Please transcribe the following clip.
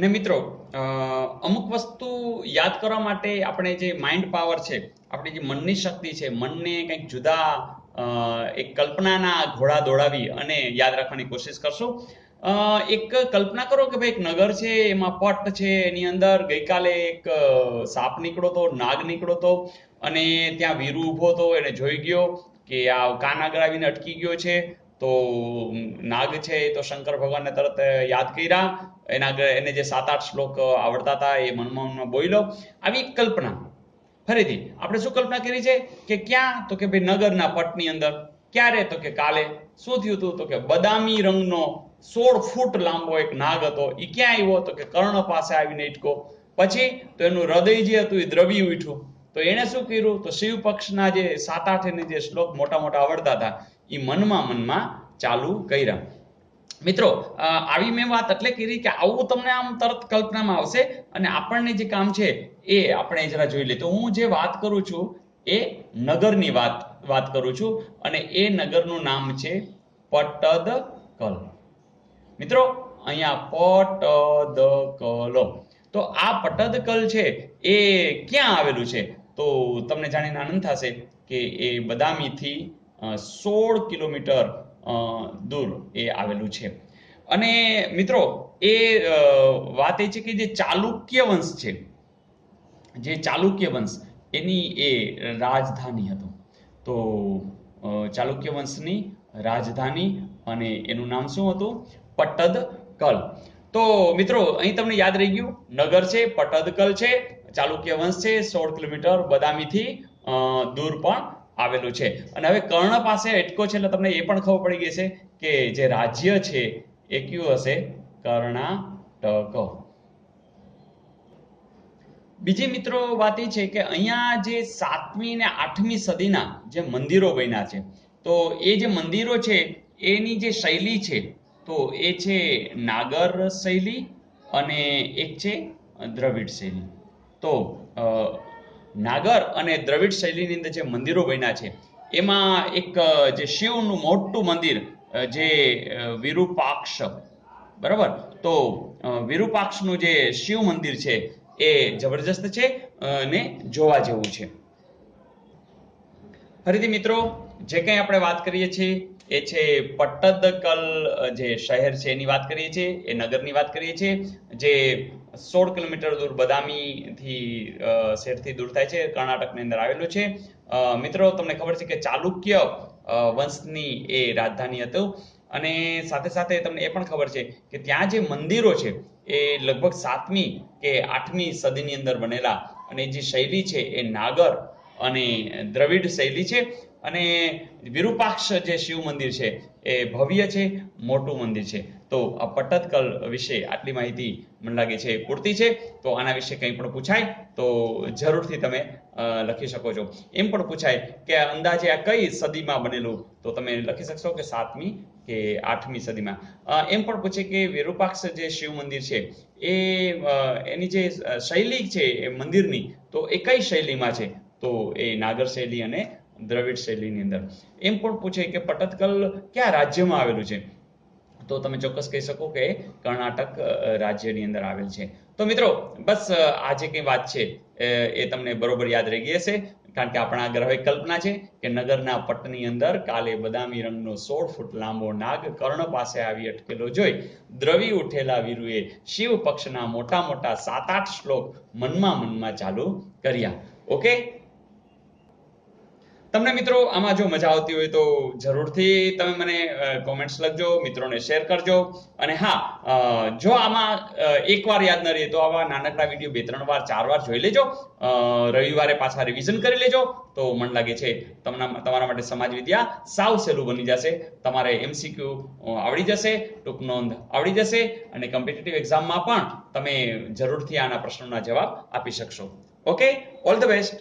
ને મિત્રો અમુક વસ્તુ યાદ કરવા માટે આપણે જે માઇન્ડ પાવર છે, આપણી જે મનની શક્તિ છે, મનને કંઈક જુદા એક કલ્પનાના ઘોડા દોડાવી અને યાદ રાખવાની કોશિશ કરશું. એક કલ્પના કરો કે ભાઈ એક નગર છે, એમાં પટ છે, એની અંદર ગઈકાલે એક સાપ નીકળ્યો તો, નાગ નીકળ્યો તો, અને ત્યાં વીરુ ઊભો હતો, એને જોઈ ગયો કે આ કાન આગળ આવીને અટકી ગયો છે. તો નાગ છે એ તો શંકર ભગવાનને તરત યાદ કર્યા, એના એને જે 7-8 શ્લોક આવડતા હતા એ મનમાં બોલ્યો. આવી એક કલ્પના. ફરીથી આપણે શું કલ્પના કરી છે કે ક્યાં, તો કે ભાઈ નગરના પટની અંદર. ક્યારે, તો કે કાલે. શું થયું હતું, તો કે બદામી રંગનો 16 ફૂટ લાંબો એક નાગ હતો. એ ક્યાં આવ્યો, તો કે કર્ણ પાસે આવીને ઇટકો. પછી તો એનું હૃદય જે હતું એ દ્રવી ઉઠ્યું. તો એને શું કર્યું, તો શિવ પક્ષના જે 7-8 એને જે શ્લોક મોટા મોટા આવડતા હતા એ મનમાં ચાલુ કર્યા. મિત્રો આવી મેં વાત એટલે કરી કે આવું તમને આમ તરત કલ્પનામાં આવશે, અને આપણને જે કામ છે એ આપણે જરા જોઈ લે. તો હું જે વાત કરું છું એ નગરની વાત કરું છું, અને એ નગરનું નામ છે પટદકલ. મિત્રો અહીંયા પટદકલ. તો આ પટદકલ છે એ ક્યાં આવેલું છે, તો તમને જાણીને આનંદ થશે કે એ બદામીથી 16 કિલોમીટર દૂર એ આવેલું છે. અને મિત્રો એ વાત એ છે કે જે ચાલુક્ય વંશ છે, જે ચાલુક્ય વંશ એની એ રાજધાની હતું. તો ચાલુક્ય વંશની રાજધાની, અને એનું નામ શું હતું, પટદકલ. તો મિત્રો અહીં તમને યાદ રહી ગયું, નગર છે, પટદકલ છે, ચાલુક્ય વંશ છે, 16 કિલોમીટર બદામીથી દૂર પણ આવેલું છે. અને હવે કર્ણ પાસે અટકો છે એટલે તમને એ પણ ખબર પડી ગઈ છે કે જે રાજ્ય છે એ કયું હશે, કર્ણાટક. બીજી મિત્રો વાત એ છે કે અહીંયા જે 7મી અને 8મી સદીના જે મંદિરો બન્યા છે, તો એ જે મંદિરો છે એની જે શૈલી છે, તો એ છે નાગર શૈલી અને એક છે દ્રવિડ શૈલી. તો નાગર અને દ્રવિડ શૈલીની અંદર જે મંદિરો બન્યા છે એમાં એક જે શિવનું મોટું મંદિર, જે વિરૂપાક્ષ, બરાબર. તો વિરૂપાક્ષનું જે શિવ મંદિર છે એ જબરજસ્ત છે અને જોવા જેવું છે. ફરીથી મિત્રો જે કંઈ આપણે વાત કરીએ છીએ એ છે પટ્ટદકલ જે શહેર છે એની વાત કરીએ છીએ, એ નગરની વાત કરીએ છીએ, જે 16 કિલોમીટર દૂર બદામીથી શહેરથી દૂર થાય છે, કર્ણાટકની અંદર આવેલું છે. મિત્રો તમને ખબર છે કે ચાલુક્ય વંશની એ રાજધાની હતું, અને સાથે સાથે તમને એ પણ ખબર છે કે ત્યાં જે મંદિરો છે એ લગભગ 7મી કે 8મી સદીની અંદર બનેલા, અને જે શૈલી છે એ નાગર અને દ્રવિડ શૈલી છે. અને વિરૂપાક્ષ જે શિવ મંદિર છે એ ભવ્ય છે, મોટું મંદિર છે. તો આ પટ્ટદકલ વિશે આટલી માહિતી મને લાગે છે પૂરતી છે. તો આના વિશે કંઈ પણ પૂછાય તો જરૂરથી તમે લખી શકો છો. એમ પણ પૂછાય કે અંદાજે આ કઈ સદીમાં બનેલું, તો તમે લખી શકશો કે 7મી કે 8મી સદીમાં. એમ પણ પૂછે કે વિરૂપાક્ષ જે શિવ મંદિર છે એ એની જે શૈલી છે એ મંદિરની, તો એ કઈ શૈલીમાં છે, તો એ નાગર શૈલી અને દ્રવિડ શૈલીની અંદર. એમ પણ પૂછે કે પટ્ટદકલ કયા રાજ્યમાં આવેલું છે, તો તમે ચોક્કસ કહી શકો કે કર્ણાટક રાજ્યની અંદર આવેલ છે. તો મિત્રો બસ આ જે કંઈ વાત છે એ તમને બરોબર યાદ રહી ગઈ હશે, કારણ કે આપણા આગળ હવે કલ્પના છે કે નગરના પટની અંદર કાલે બદામી રંગનો 16 ફૂટ લાંબો નાગ કર્ણ પાસે આવી અટકેલો જોઈ દ્રવી ઉઠેલા વીરુએ શિવ પક્ષના મોટા મોટા 7-8 શ્લોક મનમાં ચાલુ કર્યા. ઓકે. તમને મિત્રો આમાં જો મજા આવતી હોય તો જરૂરથી તમે મને કોમેન્ટ્સ લખજો, મિત્રોને શેર કરજો. અને હા, જો આમાં એકવાર યાદ ન રહે તો આવા નાનકડા વિડીયો 2-3 વાર 4 વાર જોઈ લેજો. રવિવારે પાછા રિવિઝન કરી લેજો, તો મને લાગે છે તમારા માટે સમાજ વિદ્યા સાવ સહેલું બની જશે. તમારે MCQ આવડી જશે, ટૂંક નોંધ આવડી જશે, અને કોમ્પિટિટિવ એક્ઝામમાં પણ તમે જરૂરથી આના પ્રશ્નોના જવાબ આપી શકશો. Okay, all the best.